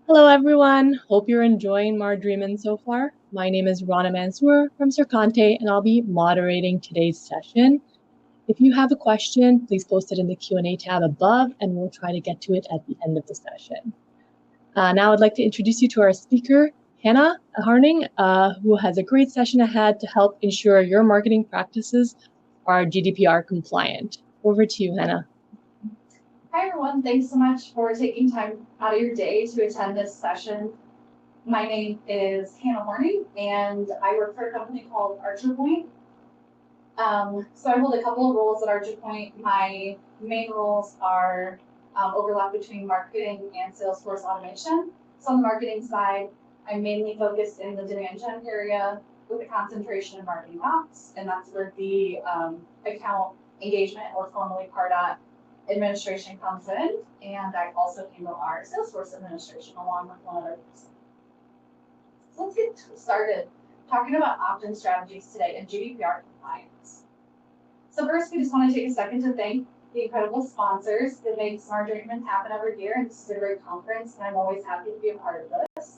Hello, everyone. Hope you're enjoying Dreamin' so far. My name is Rana Mansour from Circante, and I'll be moderating today's session. If you have a question, please post it in the Q&A tab above, and we'll try to get to it at the end of the session. Now I'd like to introduce you to our speaker, Hannah Harning, who has a great session ahead to help ensure your marketing practices are GDPR compliant. Over to you, Hannah. Hi everyone, thanks so much for taking time out of your day to attend this session. My name is Hannah Horning and I work for a company called ArcherPoint. So I hold a couple of roles at ArcherPoint. My main roles are overlap between marketing and Salesforce automation. So on the marketing side, I'm mainly focused in the demand gen area with a concentration in marketing ops, and that's where the account engagement, or formerly Pardot, administration comes in, and I also handle our Salesforce administration along with one other person. So let's get started talking about opt-in strategies today and GDPR compliance. So first, we just want to take a second to thank the incredible sponsors that make Smart Journeyman happen every year, and this is a great conference, and I'm always happy to be a part of this.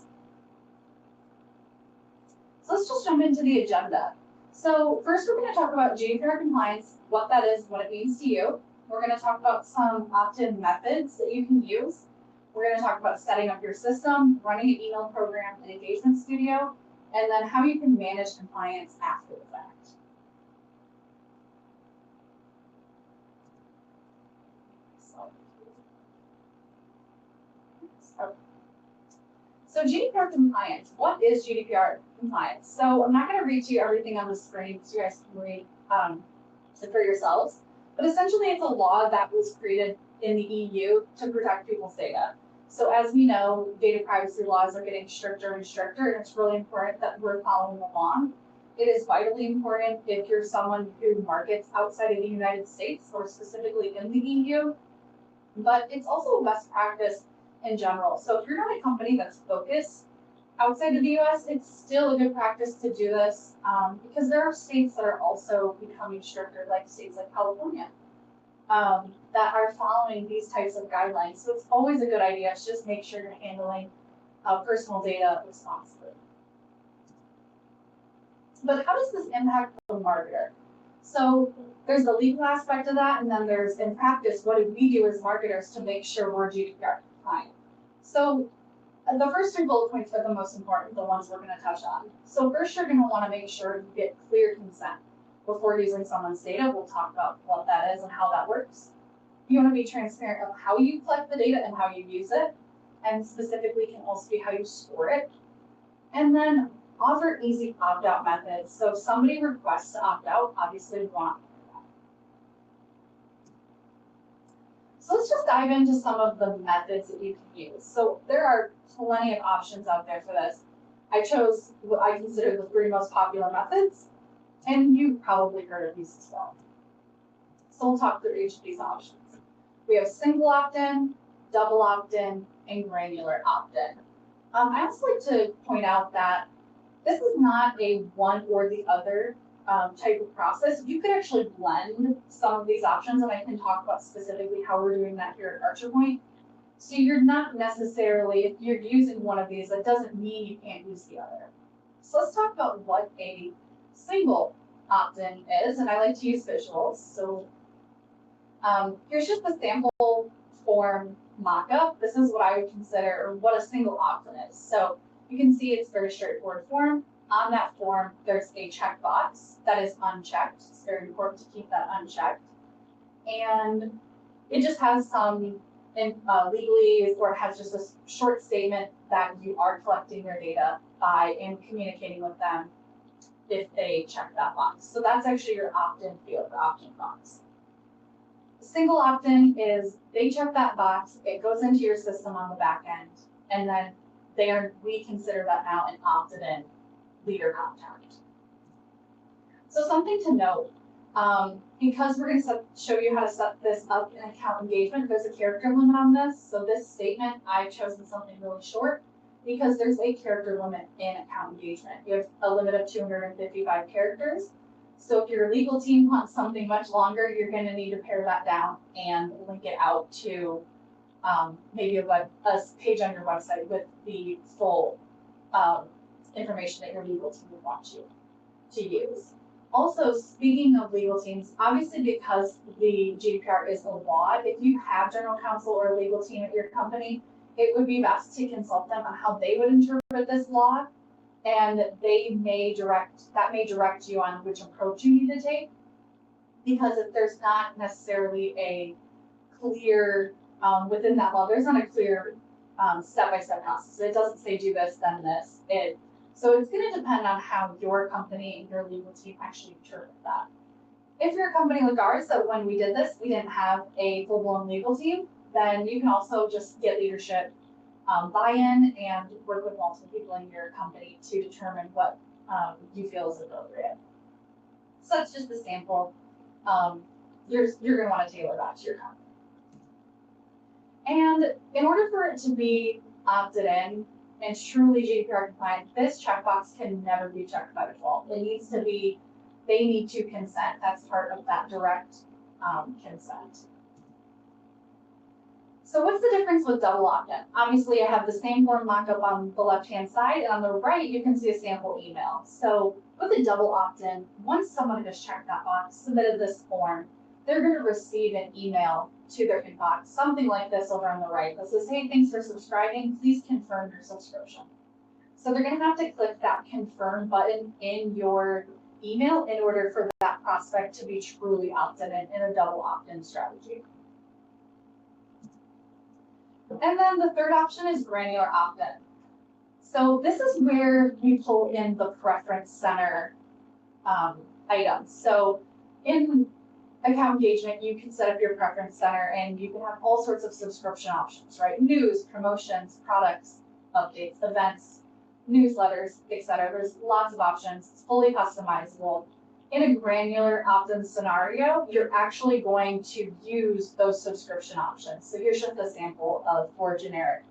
So let's just jump into the agenda. So first, we're going to talk about GDPR compliance, what that is, what it means to you. We're going to talk about some opt-in methods that you can use. We're going to talk about setting up your system, running an email program and engagement studio, and then how you can manage compliance after the fact. So GDPR compliance, what is GDPR compliance? So I'm not going to read to you everything on the screen so you guys can read it for yourselves. But essentially, it's a law that was created in the EU to protect people's data. So as we know, data privacy laws are getting stricter and stricter, and it's really important that we're following along. It is vitally important if you're someone who markets outside of the United States or specifically in the EU, but it's also a best practice in general. So if you're not a company that's focused outside of the US, it's still a good practice to do this because there are states that are also becoming stricter, like states like California, that are following these types of guidelines. So it's always a good idea to just make sure you're handling personal data responsibly. But how does this impact the marketer? So there's the legal aspect of that, and then there's, in practice, what do we do as marketers to make sure we're GDPR compliant? So the first three bullet points are the most important, the ones we're going to touch on. So first, you're going to want to make sure you get clear consent before using someone's data. We'll talk about what that is and how that works. You want to be transparent of how you collect the data and how you use it, and specifically can also be how you store it. And then offer easy opt-out methods. So if somebody requests to opt out, obviously we want that. So let's just dive into some of the methods that you can use. So there are plenty of options out there for this. I chose what I consider the three most popular methods, and you've probably heard of these as well. So we'll talk through each of these options. We have single opt-in, double opt-in, and granular opt-in. I also like to point out that this is not a one or the other type of process. You could actually blend some of these options, and I can talk about specifically how we're doing that here at ArcherPoint. So you're not necessarily, if you're using one of these, that doesn't mean you can't use the other. So let's talk about what a single opt-in is, and I like to use visuals. So here's just a sample form mock-up. This is what I would consider, or what a single opt-in is. So you can see it's a very straightforward form. On that form, there's a checkbox that is unchecked. It's very important to keep that unchecked. And it just has some legally, or it has just a short statement that you are collecting their data by and communicating with them if they check that box. So that's actually your opt-in field, the opt-in box. Single opt-in is they check that box, it goes into your system on the back end, and then we consider that now an opted-in leader contact. So something to note, because we're going to show you how to set this up in account engagement, there's a character limit on this. So this statement, I've chosen something really short because there's a character limit in account engagement. You have a limit of 255 characters. So if your legal team wants something much longer, you're going to need to pare that down and link it out to maybe a page on your website with the full information that your legal team would want you to use. Also, speaking of legal teams, obviously because the GDPR is a law, if you have general counsel or a legal team at your company, it would be best to consult them on how they would interpret this law, and that may direct you on which approach you need to take. Because if there's not necessarily a clear, within that law, there's not a clear step-by-step process. It doesn't say do this, then this. So it's going to depend on how your company and your legal team actually interpret that. If you're a company like ours, that when we did this, we didn't have a full-blown legal team, then you can also just get leadership buy-in and work with multiple people in your company to determine what you feel is appropriate. So that's just a sample. You're going to want to tailor that to your company. And in order for it to be opted in and truly GDPR compliant, this checkbox can never be checked by default. It needs to be, they need to consent. That's part of that direct consent. So what's the difference with double opt-in? Obviously, I have the same form mock-up on the left-hand side, and on the right, you can see a sample email. So with a double opt-in, once someone has checked that box, submitted this form, they're going to receive an email to their inbox, something like this over on the right that says, hey, thanks for subscribing. Please confirm your subscription. So they're going to have to click that confirm button in your email in order for that prospect to be truly opted in a double opt-in strategy. And then the third option is granular opt-in. So this is where we pull in the preference center items. So in account engagement, you can set up your preference center and you can have all sorts of subscription options, right? News, promotions, products, updates, events, newsletters, etc. There's lots of options. It's fully customizable. In a granular opt-in scenario, you're actually going to use those subscription options. So here's just a sample of 4 generic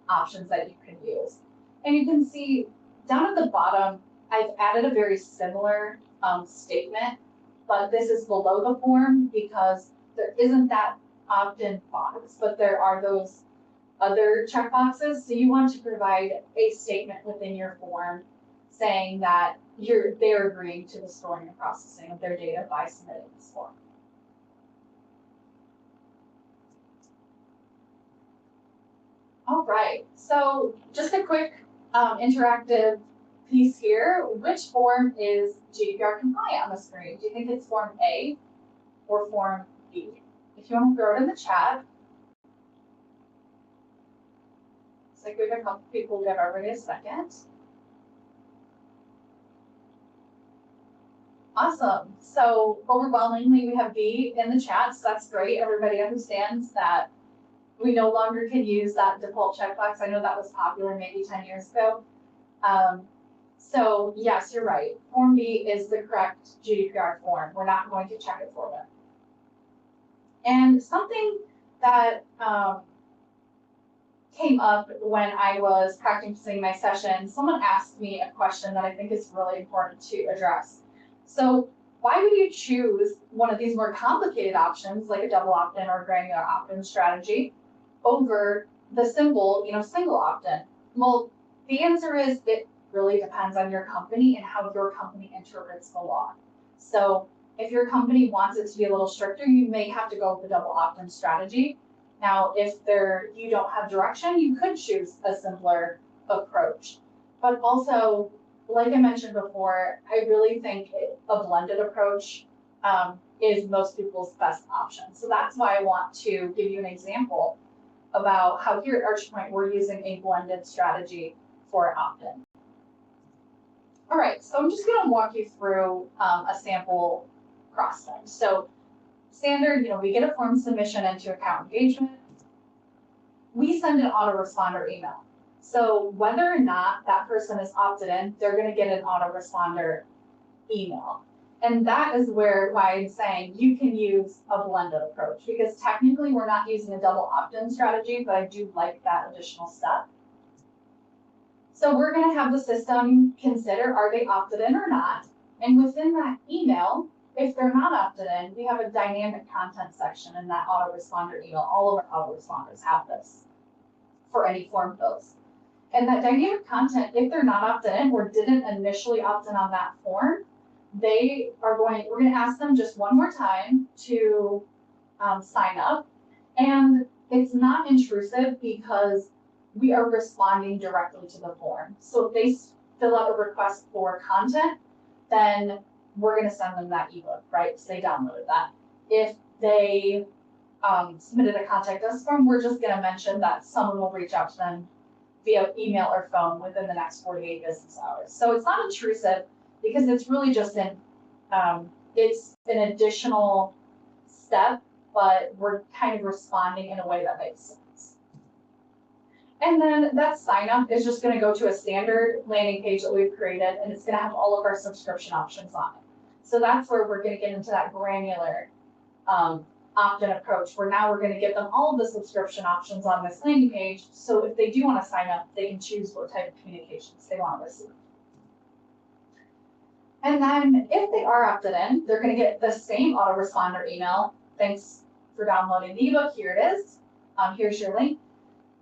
options that you can use. And you can see down at the bottom, I've added a very similar statement, but this is below the form because there isn't that opt-in box, but there are those other checkboxes. So you want to provide a statement within your form saying that they're agreeing to the storing and processing of their data by submitting this form. All right, so just a quick interactive piece here. Which form is GDPR compliant on the screen? Do you think it's Form A or Form B? If you want to throw it in the chat. Looks like we've got a couple people give everybody a second. Awesome. So overwhelmingly, we have B in the chat, so that's great. Everybody understands that we no longer can use that default checkbox. I know that was popular maybe 10 years ago. So yes, you're right. Form B is the correct GDPR form. We're not going to check it for them. And something that came up when I was practicing my session, someone asked me a question that I think is really important to address. So why would you choose one of these more complicated options, like a double opt-in or granular opt-in strategy, over the simple, single opt-in? Well, the answer is it really depends on your company and how your company interprets the law. So if your company wants it to be a little stricter, you may have to go with the double opt-in strategy. Now, if you don't have direction, you could choose a simpler approach. But also, like I mentioned before, I really think a blended approach is most people's best option. So that's why I want to give you an example about how here at ArcherPoint, we're using a blended strategy for opt-in. All right, so I'm just going to walk you through a sample process. So standard, we get a form submission into account engagement. We send an autoresponder email. So whether or not that person is opted in, they're going to get an autoresponder email. And that is why I'm saying you can use a blended approach, because technically we're not using a double opt-in strategy, but I do like that additional step. So we're going to have the system consider, are they opted in or not? And within that email, if they're not opted in, we have a dynamic content section in that autoresponder email. All of our autoresponders have this for any form fills. And that dynamic content, if they're not opted in or didn't initially opt in on that form, we're going to ask them just one more time to sign up. And it's not intrusive because we are responding directly to the form. So if they fill out a request for content, then we're going to send them that ebook, right? Because they downloaded that. If they submitted a contact us form, we're just going to mention that someone will reach out to them via email or phone within the next 48 business hours. So it's not intrusive because it's really just it's an additional step, but we're kind of responding in a way that makes sense. And then that sign up is just going to go to a standard landing page that we've created, and it's going to have all of our subscription options on it. So that's where we're going to get into that granular opt-in approach, where now we're going to give them all of the subscription options on this landing page. So if they do want to sign up, they can choose what type of communications they want to receive. And then if they are opted in, they're going to get the same autoresponder email. Thanks for downloading the ebook. Here it is. Here's your link.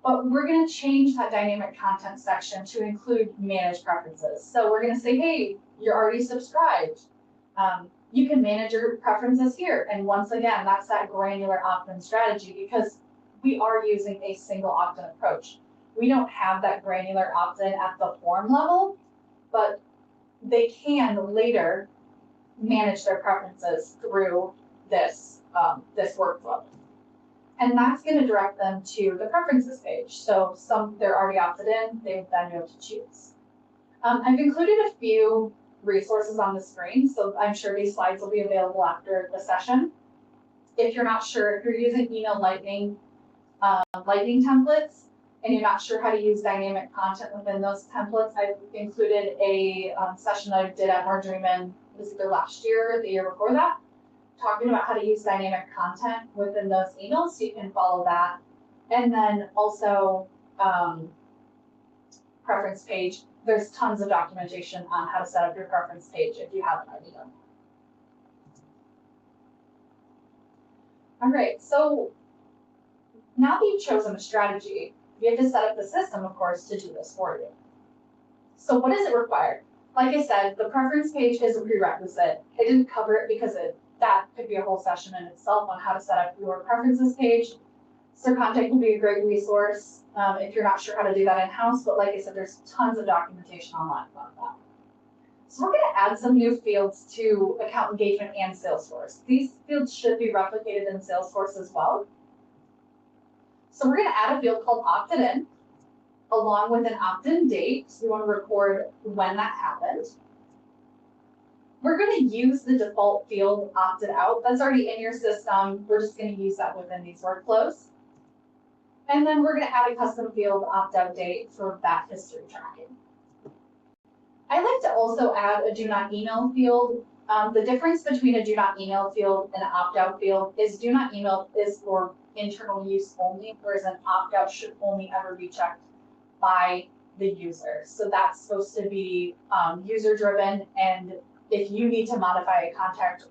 But we're going to change that dynamic content section to include manage preferences. So we're going to say, hey, you're already subscribed. You can manage your preferences here. And once again, that's that granular opt-in strategy because we are using a single opt-in approach. We don't have that granular opt-in at the form level, but they can later manage their preferences through this workflow. And that's going to direct them to the preferences page. So they're already opted in, they would then be able to choose. I've included a few resources on the screen, so I'm sure these slides will be available after the session. If you're not sure, if you're using email lightning templates, and you're not sure how to use dynamic content within those templates, I've included a session that I did at Marjorie, this is either last year or the year before that, talking about how to use dynamic content within those emails, so you can follow that. And then also preference page. There's tons of documentation on how to set up your preference page if you haven't already done. All right, so now that you've chosen a strategy, you have to set up the system, of course, to do this for you. So what does it require? Like I said, the preference page is a prerequisite. I didn't cover it because that could be a whole session in itself on how to set up your preferences page. Serconte can be a great resource if you're not sure how to do that in-house, but like I said, there's tons of documentation online about that. So we're going to add some new fields to account engagement and Salesforce. These fields should be replicated in Salesforce as well. So we're going to add a field called opted in, along with an opt-in date. So we want to record when that happened. We're going to use the default field opted out. That's already in your system. We're just going to use that within these workflows. And then we're going to add a custom field opt-out date for that history tracking. I like to also add a do not email field. The difference between a do not email field and an opt-out field is do not email is for internal use only, whereas an opt-out should only ever be checked by the user. So that's supposed to be user-driven, and if you need to modify a contact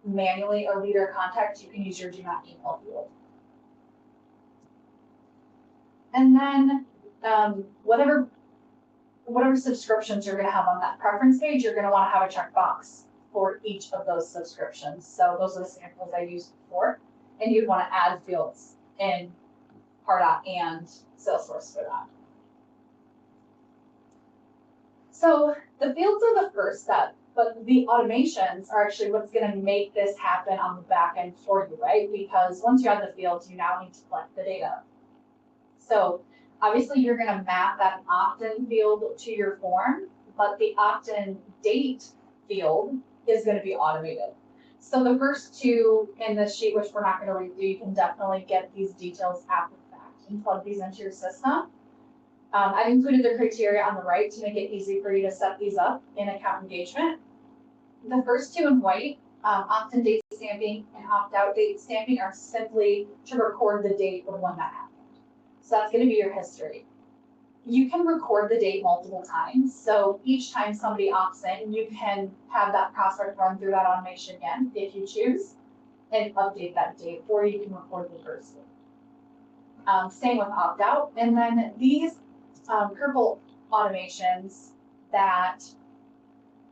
manually, a leader contact, you can use your do not email field. And then whatever subscriptions you're going to have on that preference page, you're going to want to have a checkbox for each of those subscriptions. So those are the samples I used before, and you'd want to add fields in Pardot and Salesforce for that. So the fields are the first step, but the automations are actually what's going to make this happen on the back end for you, right? Because once you add the fields, you now need to collect the data. So obviously you're going to map that opt-in field to your form, but the opt-in date field is going to be automated. So the first two in this sheet, which we're not going to redo, you can definitely get these details after the fact and plug these into your system. I've included the criteria on the right to make it easy for you to set these up in account engagement. The first two in white, opt-in date stamping and opt-out date stamping, are simply to record the date of when that happened. So that's going to be your history. you can record the date multiple times. So each time somebody opts in, you can have that prospect run through that automation again if you choose and update that date, or you can record the first date. Same with opt-out. And then these purple automations that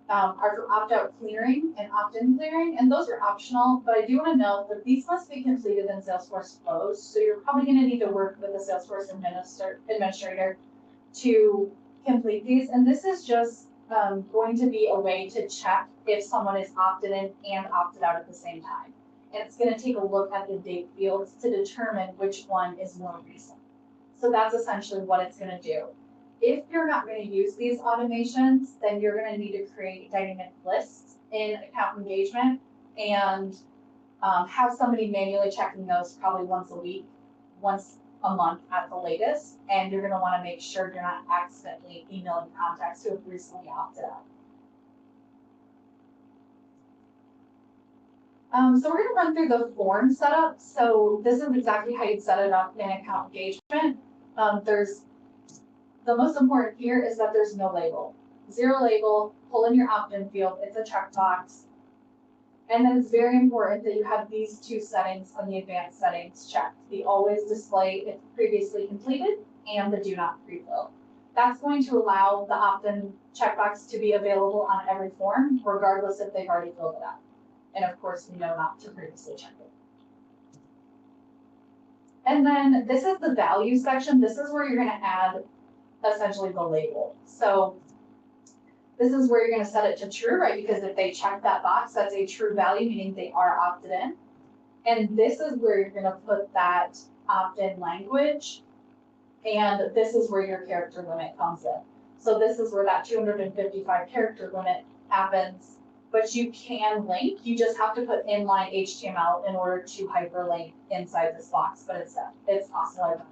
are for opt-out clearing and opt-in clearing, and those are optional, but I do want to note that these must be completed in Salesforce flows, so you're probably going to need to work with a Salesforce administrator to complete these, and this is just going to be a way to check if someone is opted in and opted out at the same time. And it's going to take a look at the date fields to determine which one is more recent. So that's essentially what it's going to do. If you're not going to use these automations, then you're going to need to create dynamic lists in account engagement and have somebody manually checking those probably once a week, once a month at the latest. And you're going to want to make sure you're not accidentally emailing contacts who have recently opted out. So we're going to run through the form setup. So this is exactly how you'd set it up in account engagement. The most important here is that there's no label. Zero label, pull in your opt-in field, it's a checkbox. And then it's very important that you have these two settings on the advanced settings checked. The always display if previously completed and the do not pre-fill. That's going to allow the opt-in checkbox to be available on every form, regardless if they've already filled it out. And of course, we know not to previously check it. And then this is the value section. This is where you're going to add essentially the label. So this is where you're going to set it to true, right? Because if they check that box, that's a true value, meaning they are opted in. And this is where you're going to put that opt-in language. And this is where your character limit comes in. So this is where that 255 character limit happens. But you can link, you just have to put inline HTML in order to hyperlink inside this box, but it's also identified.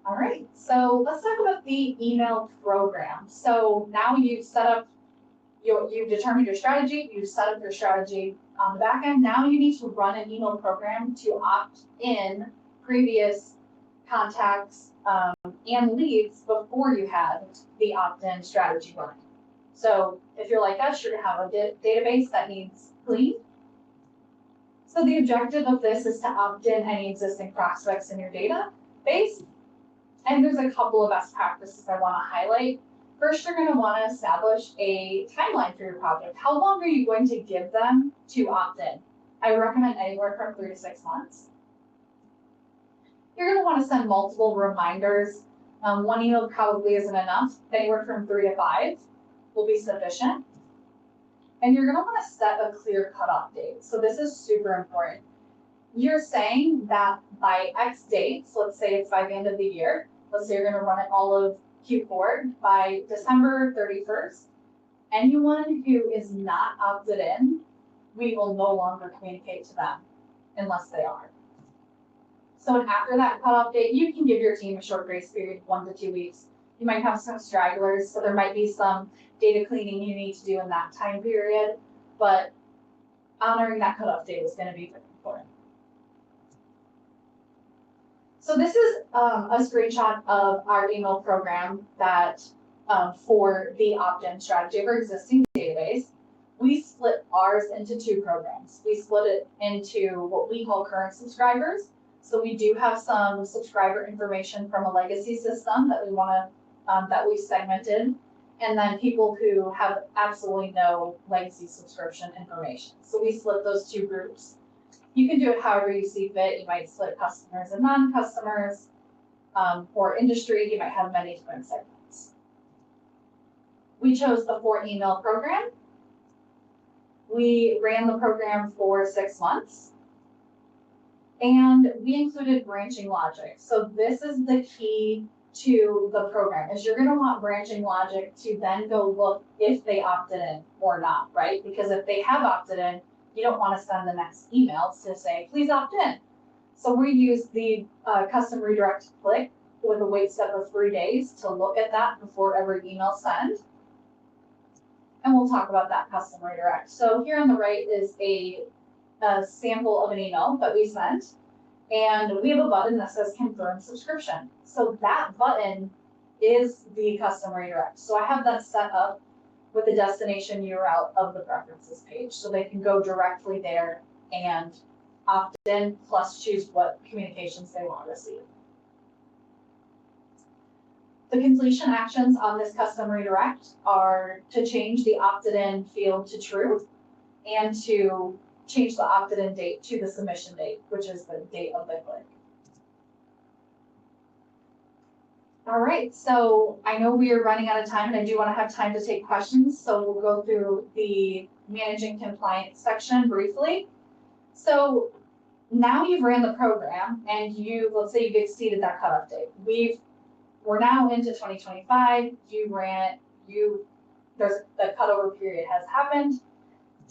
All right, so let's talk about the email program. So now you've set up, you've determined your strategy, you've set up your strategy on the back end. Now you need to run an email program to opt in previous contacts and leads before you had the opt-in strategy running. So if you're like us, you're gonna have a database that needs clean. So the objective of this is to opt in any existing prospects in your database. And there's a couple of best practices I want to highlight. First, you're going to want to establish a timeline for your project. How long are you going to give them to opt in? I recommend anywhere from 3 to 6 months. You're going to want to send multiple reminders. One email probably isn't enough. Anywhere from 3 to 5 will be sufficient. And you're going to want to set a clear cutoff date. So this is super important. You're saying that by X dates, let's say it's by the end of the year, let's say you're going to run it all of Q4, by December 31st, anyone who is not opted in, we will no longer communicate to them unless they are. So after that cutoff date, you can give your team a short grace period, 1 to 2 weeks. You might have some stragglers, so there might be some data cleaning you need to do in that time period, but honoring that cutoff date is going to be very important. So this is a screenshot of our email program that for the opt-in strategy of our existing database. We split ours into 2 programs. We split it into what we call current subscribers. So we do have some subscriber information from a legacy system that we want to that we've segmented, and then people who have absolutely no legacy subscription information. So we split those 2 groups. You can do it however you see fit. You might split customers and non-customers, or industry. You might have many different segments. We chose the 4 email program. We ran the program for 6 months. And we included branching logic. So this is the key to the program, is you're going to want branching logic to then go look if they opted in or not, right? Because if they have opted in, you don't want to send the next email to say, please opt in. So we use the custom redirect click with a wait step of 3 days to look at that before every email send. And we'll talk about that custom redirect. So here on the right is a sample of an email that we sent. And we have a button that says confirm subscription. So that button is the custom redirect. So I have that set up with the destination URL of the preferences page. So they can go directly there and opt in, plus choose what communications they want to receive. The completion actions on this custom redirect are to change the opted-in field to true and to change the opted-in date to the submission date, which is the date of the click. All right, so I know we are running out of time and I do want to have time to take questions. So we'll go through the managing compliance section briefly. So now you've ran the program and let's say you've exceeded that cutoff date. We're now into 2025, the cutover period has happened.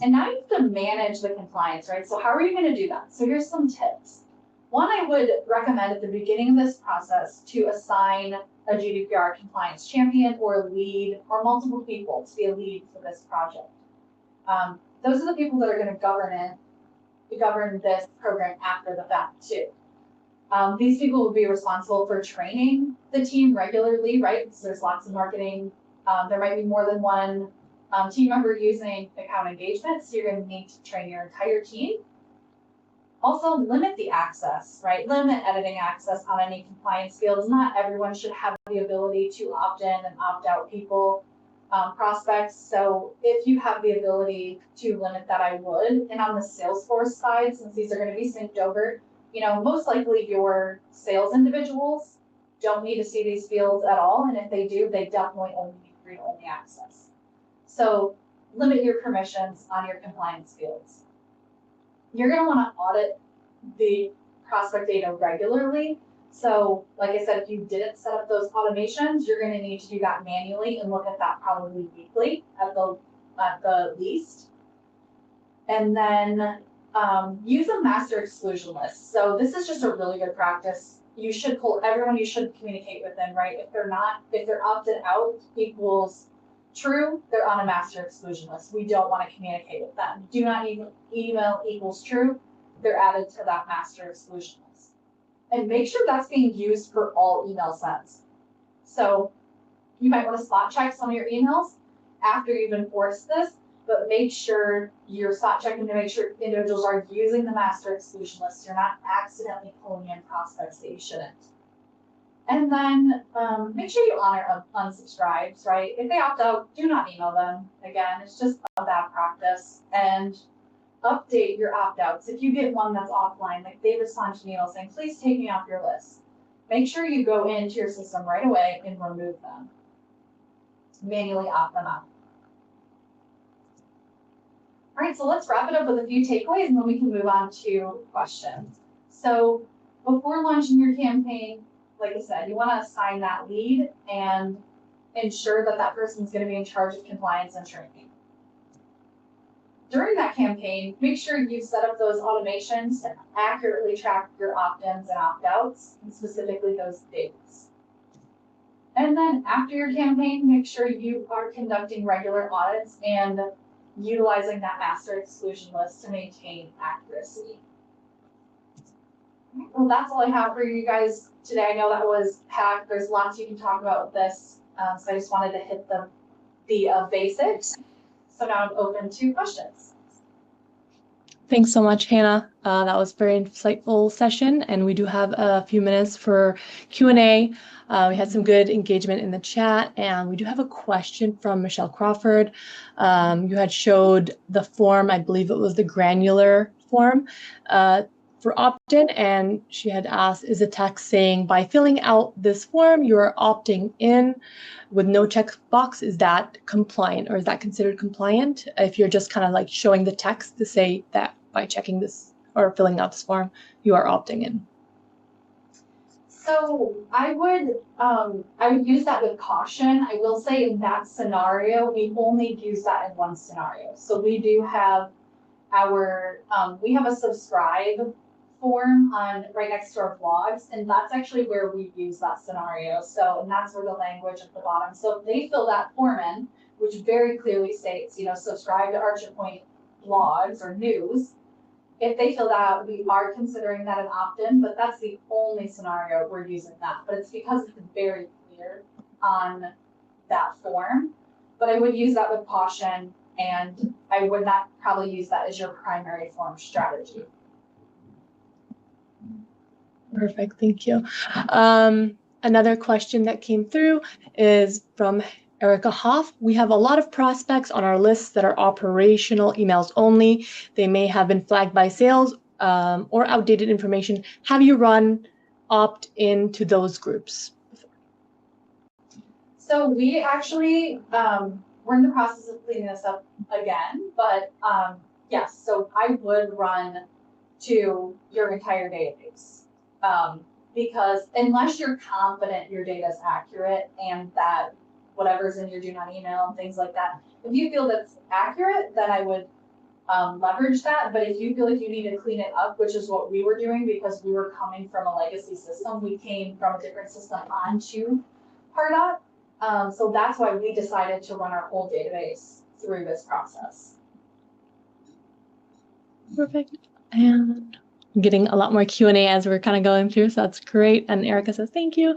And now you have to manage the compliance, right? So how are you going to do that? So here's some tips. One, I would recommend at the beginning of this process to assign a GDPR compliance champion or a lead or multiple people to be a lead for this project. Those are the people that are going to govern this program after the fact too. These people will be responsible for training the team regularly, right? Because there's lots of marketing. There might be more than one team member using account engagement, so you're going to need to train your entire team. Also, limit the access, right? Limit editing access on any compliance fields. Not everyone should have the ability to opt in and opt out people, prospects. So if you have the ability to limit that, I would. And on the Salesforce side, since these are going to be synced over, most likely your sales individuals don't need to see these fields at all. And if they do, they definitely only need read-only access. So limit your permissions on your compliance fields. You're going to want to audit the prospect data regularly. So like I said, if you didn't set up those automations, you're going to need to do that manually and look at that probably weekly at the least. And then use a master exclusion list. So this is just a really good practice. You should pull everyone you should communicate with them, right? If they're opted out equals true, they're on a master exclusion list. We don't want to communicate with them. Do not email equals true, they're added to that master exclusion list. And make sure that's being used for all email sends. So you might want to spot check some of your emails after you've enforced this, but make sure you're spot checking to make sure individuals are using the master exclusion list. You're not accidentally pulling in prospects that you shouldn't. And then make sure you honor unsubscribes, right? If they opt out, do not email them. Again, it's just a bad practice. And update your opt-outs. If you get one that's offline, like they respond to an email saying, please take me off your list. Make sure you go into your system right away and remove them. Manually opt them out. All right, so let's wrap it up with a few takeaways and then we can move on to questions. So before launching your campaign, like I said, you want to assign that lead and ensure that that person is going to be in charge of compliance and training. During that campaign, make sure you set up those automations to accurately track your opt-ins and opt-outs, and specifically those dates. And then after your campaign, make sure you are conducting regular audits and utilizing that master exclusion list to maintain accuracy. Well, that's all I have for you guys today. I know that was packed. There's lots you can talk about with this, so I just wanted to hit the basics. So now I'm open to questions. Thanks so much, Hannah. That was a very insightful session, and we do have a few minutes for Q&A. We had some good engagement in the chat, and we do have a question from Michelle Crawford. You had showed the form, I believe it was the granular form for opt-in, and she had asked, is a text saying, by filling out this form, you are opting in with no checkbox, is that compliant, or is that considered compliant? If you're just kind of like showing the text to say that by checking this or filling out this form, you are opting in. So I would use that with caution. I will say in that scenario, we only use that in one scenario. So we do have we have a subscribe form right next to our blogs, and that's actually where we use that scenario. So, and that's where the language at the bottom. So if they fill that form in, which very clearly states, subscribe to ArcherPoint blogs or news, if they fill that out, we are considering that an opt-in, but that's the only scenario we're using that. But it's because it's very clear on that form. But I would use that with caution, and I would not probably use that as your primary form strategy. Perfect, thank you. Another question that came through is from Erica Hoff. We have a lot of prospects on our lists that are operational emails only. They may have been flagged by sales or outdated information. Have you run opt-in to those groups? So we actually, we're in the process of cleaning this up again, but yes, so I would run to your entire database. Because unless you're confident your data is accurate and that whatever's in your do not email and things like that, if you feel that's accurate, then I would leverage that. But if you feel like you need to clean it up, which is what we were doing because we were coming from a legacy system, we came from a different system onto Pardot. So that's why we decided to run our whole database through this process. Perfect. And I'm getting a lot more Q&A as we're kind of going through, so that's great. And Erica says, thank you.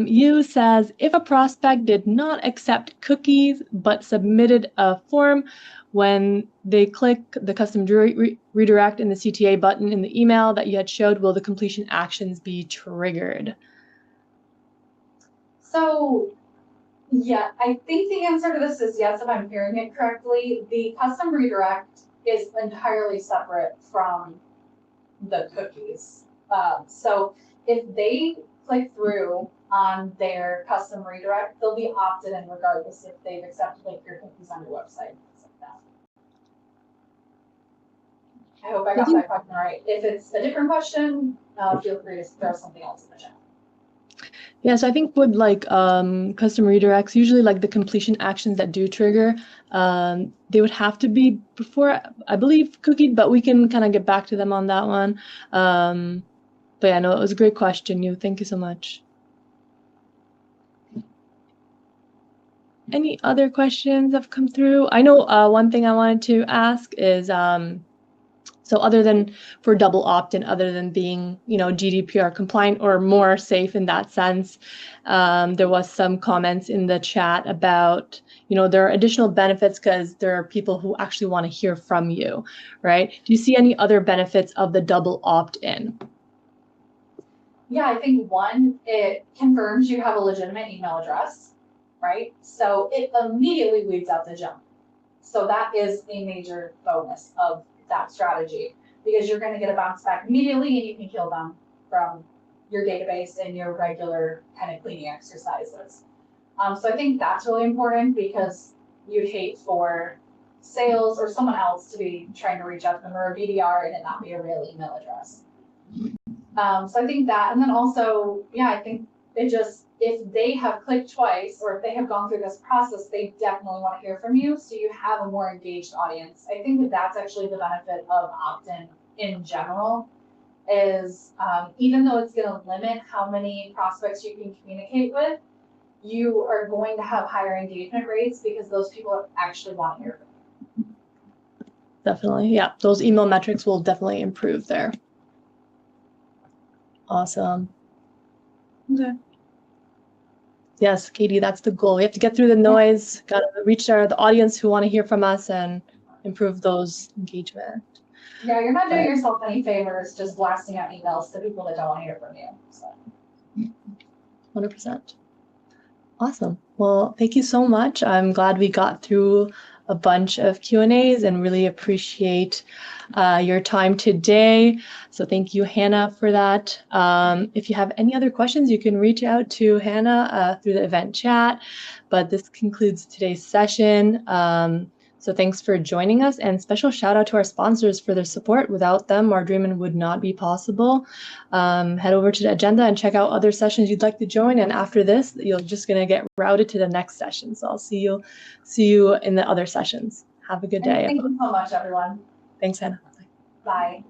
You says, if a prospect did not accept cookies but submitted a form, when they click the custom redirect in the CTA button in the email that you had showed, will the completion actions be triggered? So, yeah, I think the answer to this is yes, if I'm hearing it correctly. The custom redirect is entirely separate from the cookies. So if they click through on their custom redirect, they'll be opted in regardless if they've accepted like your cookies on your website, things like that. I hope I got that question right. If it's a different question, feel free to throw something else in the chat. Yeah, so I think with like custom redirects, usually like the completion actions that do trigger, they would have to be before, I believe, cookied, but we can kind of get back to them on that one. But yeah, no, it was a great question. Thank you so much. Any other questions have come through? I know one thing I wanted to ask is, so other than for double opt-in, other than being, GDPR compliant or more safe in that sense, there was some comments in the chat about, there are additional benefits because there are people who actually want to hear from you, right? Do you see any other benefits of the double opt-in? Yeah, I think one, it confirms you have a legitimate email address, right? So it immediately weeds out the junk. So that is a major bonus of that strategy because you're going to get a bounce back immediately and you can kill them from your database and your regular kind of cleaning exercises. So I think that's really important because you'd hate for sales or someone else to be trying to reach out to them or a BDR and it not be a real email address. So I think that, and then also, yeah, I think it just, if they have clicked twice or if they have gone through this process, they definitely want to hear from you. So you have a more engaged audience. I think that that's actually the benefit of opt-in in general is even though it's going to limit how many prospects you can communicate with, you are going to have higher engagement rates because those people actually want to hear from you. Definitely. Yeah. Those email metrics will definitely improve there. Awesome. Okay. Yes, Katie, that's the goal. We have to get through the noise, got to reach the audience who want to hear from us and improve those engagement. Yeah, you're not doing yourself any favors just blasting out emails to people that don't want to hear from you. So. 100%. Awesome. Well, thank you so much. I'm glad we got through a bunch of Q&As and really appreciate your time today. So thank you, Hannah, for that. If you have any other questions, you can reach out to Hannah through the event chat. But this concludes today's session. So thanks for joining us, and special shout out to our sponsors for their support. Without them, our Dreamin' would not be possible. Head over to the agenda and check out other sessions you'd like to join. And after this, you're just gonna get routed to the next session. So I'll see you in the other sessions. Have a good day. Thank you so much, everyone. Thanks, Hannah. Bye.